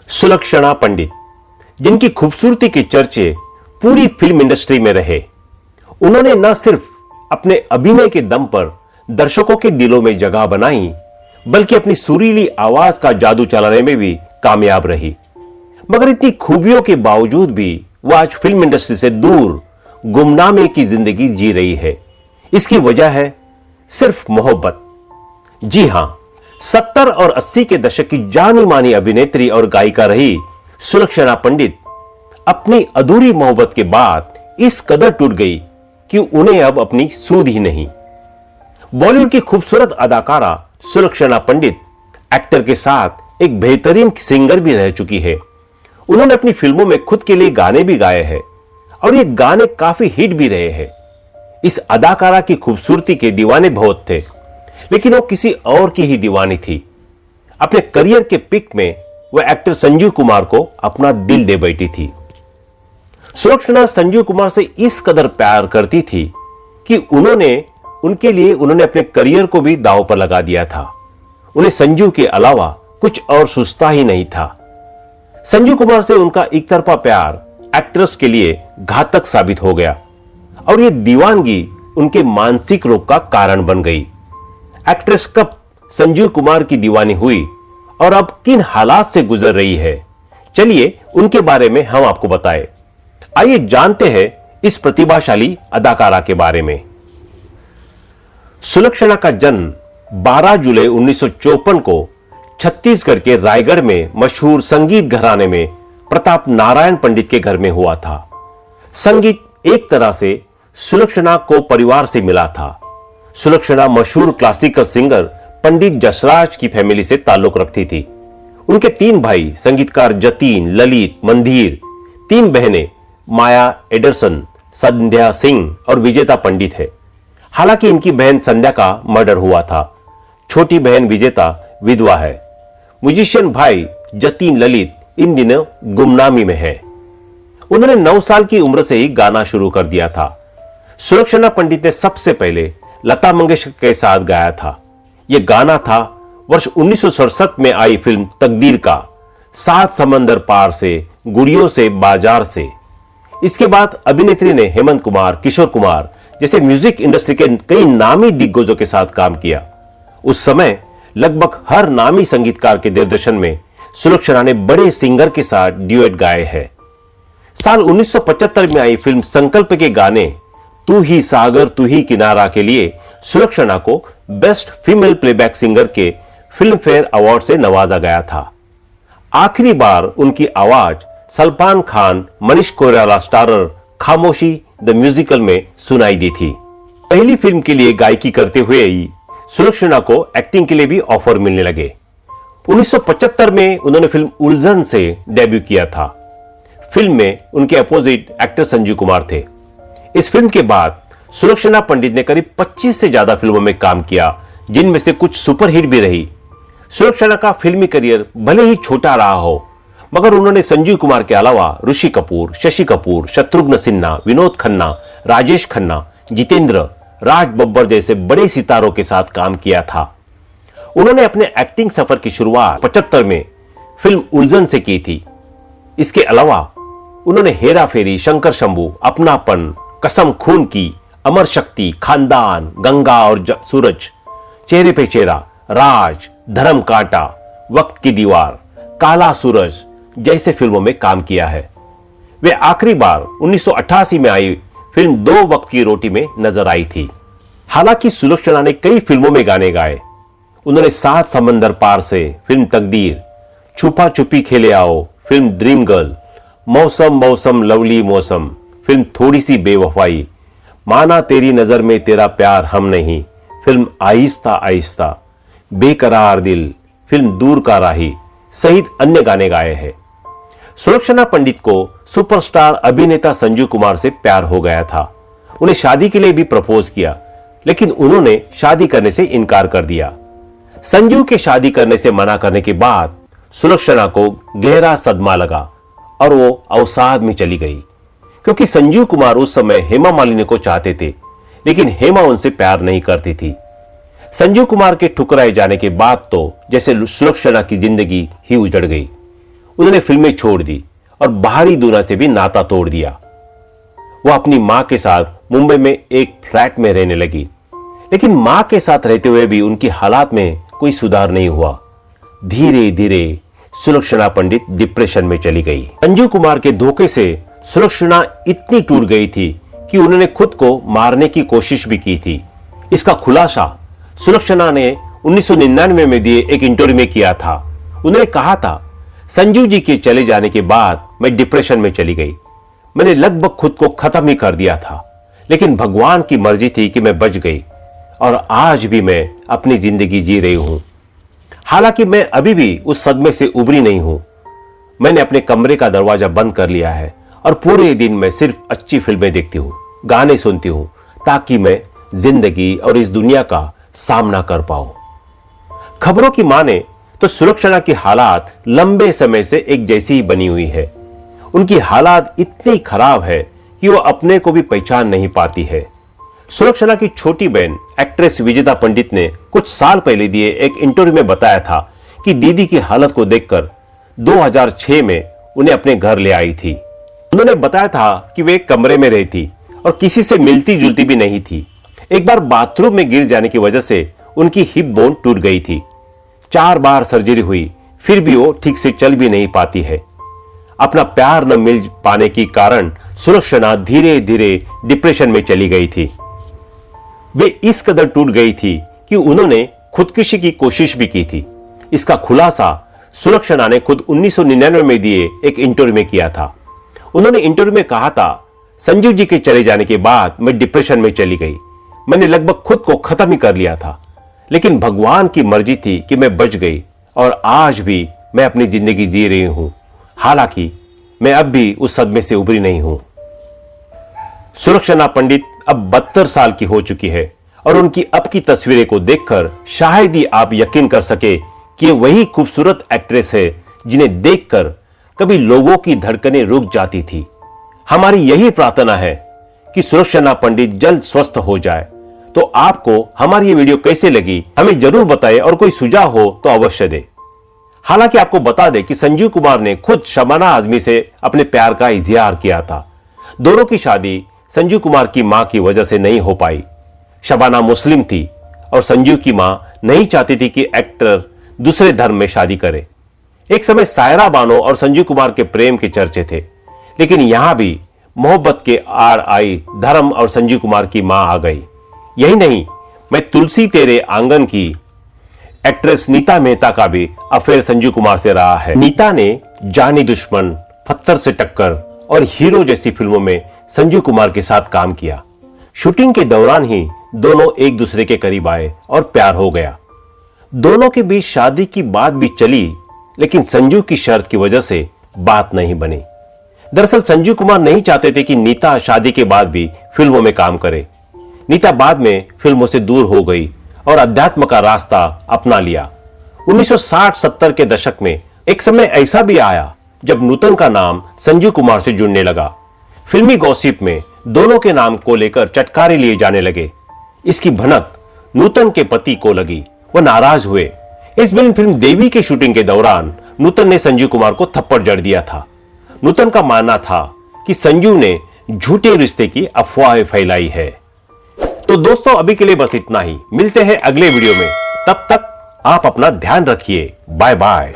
सुलक्षणा पंडित, जिनकी खूबसूरती के चर्चे पूरी फिल्म इंडस्ट्री में रहे। उन्होंने न सिर्फ अपने अभिनय के दम पर दर्शकों के दिलों में जगह बनाई, बल्कि अपनी सुरीली आवाज का जादू चलाने में भी कामयाब रही। मगर इतनी खूबियों के बावजूद भी वह आज फिल्म इंडस्ट्री से दूर गुमनामी की जिंदगी जी रही है। इसकी वजह है सिर्फ मोहब्बत। जी हां, 70 और 80 के दशक की जानी मानी अभिनेत्री और गायिका रही सुलक्षणा पंडित अपनी अधूरी मोहब्बत के बाद इस कदर टूट गई कि उन्हें अब अपनी सूध ही नहीं। बॉलीवुड की खूबसूरत अदाकारा सुलक्षणा पंडित एक्टर के साथ एक बेहतरीन सिंगर भी रह चुकी है। उन्होंने अपनी फिल्मों में खुद के लिए गाने भी गाए हैं और ये गाने काफी हिट भी रहे हैं। इस अदाकारा की खूबसूरती के दीवाने बहुत थे, लेकिन वो किसी और की ही दीवानी थी। अपने करियर के पिक में वह एक्टर संजीव कुमार को अपना दिल दे बैठी थी। सुलक्षणा संजीव कुमार से इस कदर प्यार करती थी कि उन्होंने अपने करियर को भी दांव पर लगा दिया था। उन्हें संजीव के अलावा कुछ और सूझता ही नहीं था। संजीव कुमार से उनका एक तरफा प्यार एक्ट्रेस के लिए घातक साबित हो गया और यह दीवानगी उनके मानसिक रोग का कारण बन गई। एक्ट्रेस कब संजीव कुमार की दीवानी हुई और अब किन हालात से गुजर रही है, चलिए उनके बारे में हम आपको बताएं। आइए जानते हैं इस प्रतिभाशाली अदाकारा के बारे में। सुलक्षणा का जन्म 12 जुलाई 1954 को छत्तीसगढ़ के रायगढ़ में मशहूर संगीत घराने में प्रताप नारायण पंडित के घर में हुआ था। संगीत एक तरह से सुलक्षणा को परिवार से मिला था। सुलक्षणा मशहूर क्लासिकल सिंगर पंडित जसराज की फैमिली से ताल्लुक रखती थी। उनके 3 भाई संगीतकार जतीन, ललित, मंधीर, 3 बहनें माया एडरसन, संध्या सिंह और विजेता पंडित है। हालांकि इनकी बहन संध्या का मर्डर हुआ था। छोटी बहन विजेता विधवा है। म्यूजिशियन भाई जतीन ललित इन दिनों गुमनामी में है। उन्होंने 9 साल की उम्र से ही गाना शुरू कर दिया था। सुलक्षणा पंडित ने सबसे पहले लता मंगेशकर के साथ गाया था। यह गाना था वर्ष 1967 में आई फिल्म तकदीर का, 7 समंदर पार से, गुड़ियों से, बाजार से। इसके बाद अभिनेत्री ने हेमंत कुमार, किशोर कुमार जैसे म्यूजिक इंडस्ट्री के कई नामी दिग्गजों के साथ काम किया। उस समय लगभग हर नामी संगीतकार के निर्देशन में सुलक्षणा ने बड़े सिंगर के साथ ड्यूएट गाए हैं। साल 1975 में आई फिल्म संकल्प के गाने तू ही सागर तू ही किनारा के लिए सुलक्षणा को बेस्ट फीमेल प्लेबैक सिंगर के फिल्म फेयर अवार्ड से नवाजा गया था। आखिरी बार उनकी आवाज सलमान खान, मनीष कोइराला स्टारर खामोशी द म्यूजिकल में सुनाई दी थी। पहली फिल्म के लिए गायकी करते हुए ही सुलक्षणा को एक्टिंग के लिए भी ऑफर मिलने लगे। 1975 में उन्होंने फिल्म उलझन से डेब्यू किया था। फिल्म में उनके अपोजिट एक्टर संजीव कुमार थे। इस फिल्म के बाद सुलक्षणा पंडित ने करीब 25 से ज्यादा फिल्मों में काम किया, जिनमें से कुछ सुपरहिट भी रही। सुलक्षणा का फिल्मी करियर भले ही छोटा रहा हो, मगर उन्होंने संजीव कुमार के अलावा ऋषि कपूर, शशि कपूर, शत्रुघ्न सिन्हा, विनोद खन्ना, राजेश खन्ना, जितेंद्र, राज बब्बर जैसे बड़े सितारों के साथ काम किया था। उन्होंने अपने एक्टिंग सफर की शुरुआत 75 में फिल्म उलझन से की थी। इसके अलावा उन्होंने हेरा फेरी, शंकर शंभू, अपनापन, कसम खून की, अमर शक्ति, खानदान, गंगा और सूरज, चेहरे पे चेहरा, राज, धर्म कांटा, वक्त की दीवार, काला सूरज जैसे फिल्मों में काम किया है। वे आखिरी बार 1988 में आई फिल्म 2 वक्त की रोटी में नजर आई थी। हालांकि सुलक्षणा ने कई फिल्मों में गाने गाए। उन्होंने 7 समंदर पार से फिल्म तकदीर, छुपा छुपी खेले आओ फिल्म ड्रीम गर्ल, मौसम मौसम लवली मौसम फिल्म थोड़ी सी बेवफाई, माना तेरी नजर में तेरा प्यार हम नहीं फिल्म आहिस्ता आहिस्ता, बेकरार दिल फिल्म दूर का राही सहित अन्य गाने गाए हैं। सुलक्षणा पंडित को सुपरस्टार अभिनेता संजीव कुमार से प्यार हो गया था। उन्हें शादी के लिए भी प्रपोज किया, लेकिन उन्होंने शादी करने से इनकार कर दिया। संजीव के शादी करने से मना करने के बाद सुलक्षणा को गहरा सदमा लगा और वो अवसाद में चली गई, क्योंकि संजीव कुमार उस समय हेमा मालिनी को चाहते थे, लेकिन हेमा उनसे प्यार नहीं करती थी। संजीव कुमार के ठुकराए जाने के बाद तो जैसे सुलक्षणा की जिंदगी ही उजड़ गई। उन्होंने फिल्में छोड़ दी और बाहरी दुनिया से भी नाता तोड़ दिया। वो अपनी मां के साथ मुंबई में एक फ्लैट में रहने लगी, लेकिन मां के साथ रहते हुए भी उनकी हालात में कोई सुधार नहीं हुआ। धीरे धीरे सुलक्षणा पंडित डिप्रेशन में चली गई। संजीव कुमार के धोखे से सुलक्षणा इतनी टूट गई थी कि उन्होंने खुद को मारने की कोशिश भी की थी। इसका खुलासा सुलक्षणा ने 1999 में दिए एक इंटरव्यू में किया था। उन्होंने कहा था, संजीव जी के चले जाने के बाद मैं डिप्रेशन में चली गई। मैंने लगभग खुद को खत्म ही कर दिया था, लेकिन भगवान की मर्जी थी कि मैं बच गई और आज भी मैं अपनी जिंदगी जी रही हूं। हालांकि मैं अभी भी उस सदमे से उबरी नहीं हूं। मैंने अपने कमरे का दरवाजा बंद कर लिया है और पूरे दिन मैं सिर्फ अच्छी फिल्में देखती हूं, गाने सुनती हूं, ताकि मैं जिंदगी और इस दुनिया का सामना कर पाऊं। खबरों की माने तो सुलक्षणा की हालात लंबे समय से एक जैसी ही बनी हुई है। उनकी हालात इतनी खराब है कि वो अपने को भी पहचान नहीं पाती है। सुलक्षणा की छोटी बहन एक्ट्रेस विजेता पंडित ने कुछ साल पहले दिए एक इंटरव्यू में बताया था कि दीदी की हालत को देखकर 2006 में उन्हें अपने घर ले आई थी। उन्होंने बताया था कि वे एक कमरे में रहती और किसी से मिलती जुलती भी नहीं थी। एक बार बाथरूम में गिर जाने की वजह से उनकी हिप बोन टूट गई थी। 4 बार सर्जरी हुई, फिर भी वो ठीक से चल भी नहीं पाती है। अपना प्यार न मिल पाने के कारण सुलक्षणा धीरे धीरे डिप्रेशन में चली गई थी। वे इस कदर टूट गई थी कि उन्होंने खुदकुशी की कोशिश भी की थी। इसका खुलासा सुलक्षणा ने खुद 1999 में दिए एक इंटरव्यू में किया था। उन्होंने इंटरव्यू में कहा था, संजीव जी के चले जाने के बाद मैं डिप्रेशन में चली गई। मैंने लगभग खुद को खत्म ही कर लिया था, लेकिन भगवान की मर्जी थी कि मैं बच गई और आज भी मैं अपनी जिंदगी जी रही हूं। हालांकि मैं अब भी उस सदमे से उभरी नहीं हूं। सुलक्षणा पंडित अब 72 साल की हो चुकी है और उनकी अब की तस्वीरें को देखकर शायद ही आप यकीन कर सके कि ये वही खूबसूरत एक्ट्रेस है जिन्हें देखकर कभी लोगों की धड़कनें रुक जाती थी। हमारी यही प्रार्थना है कि सुलक्षणा पंडित जल्द स्वस्थ हो जाए। तो आपको हमारी ये वीडियो कैसे लगी हमें जरूर बताएं और कोई सुझाव हो तो अवश्य दे। हालांकि आपको बता दें कि संजीव कुमार ने खुद शबाना आजमी से अपने प्यार का इजहार किया था। दोनों की शादी संजीव कुमार की मां की वजह से नहीं हो पाई। शबाना मुस्लिम थी और संजीव की मां नहीं चाहती थी कि एक्टर दूसरे धर्म में शादी करे। एक समय सायरा बानो और संजीव कुमार के प्रेम के चर्चे थे, लेकिन यहां भी मोहब्बत के आड़ आई धर्म और संजीव कुमार की मां आ गई। यही नहीं, मैं तुलसी तेरे आंगन की एक्ट्रेस नीता मेहता का भी अफेयर संजीव कुमार से रहा है। नीता ने जानी दुश्मन, पत्थर से टक्कर और हीरो जैसी फिल्मों में संजीव कुमार के साथ काम किया। शूटिंग के दौरान ही दोनों एक दूसरे के करीब आए और प्यार हो गया। दोनों के बीच शादी की बात भी चली, लेकिन संजीव की शर्त की वजह से बात नहीं बनी। दरअसल संजीव कुमार नहीं चाहते थे कि नीता शादी के बाद भी फिल्मों में काम करे। नीता बाद में फिल्मों से दूर हो गई और अध्यात्म का रास्ता अपना लिया। 1960-70 के दशक में एक समय ऐसा भी आया जब नूतन का नाम संजीव कुमार से जुड़ने लगा। फिल्मी गॉसिप में दोनों के नाम को लेकर चटकारे लिए जाने लगे। इसकी भनक नूतन के पति को लगी, वह नाराज हुए। इस फिल्म देवी की शूटिंग के दौरान नूतन ने संजीव कुमार को थप्पड़ जड़ दिया था। नूतन का मानना था कि संजीव ने झूठे रिश्ते की अफवाहें फैलाई है। तो दोस्तों अभी के लिए बस इतना ही। मिलते हैं अगले वीडियो में, तब तक आप अपना ध्यान रखिए। Bye bye.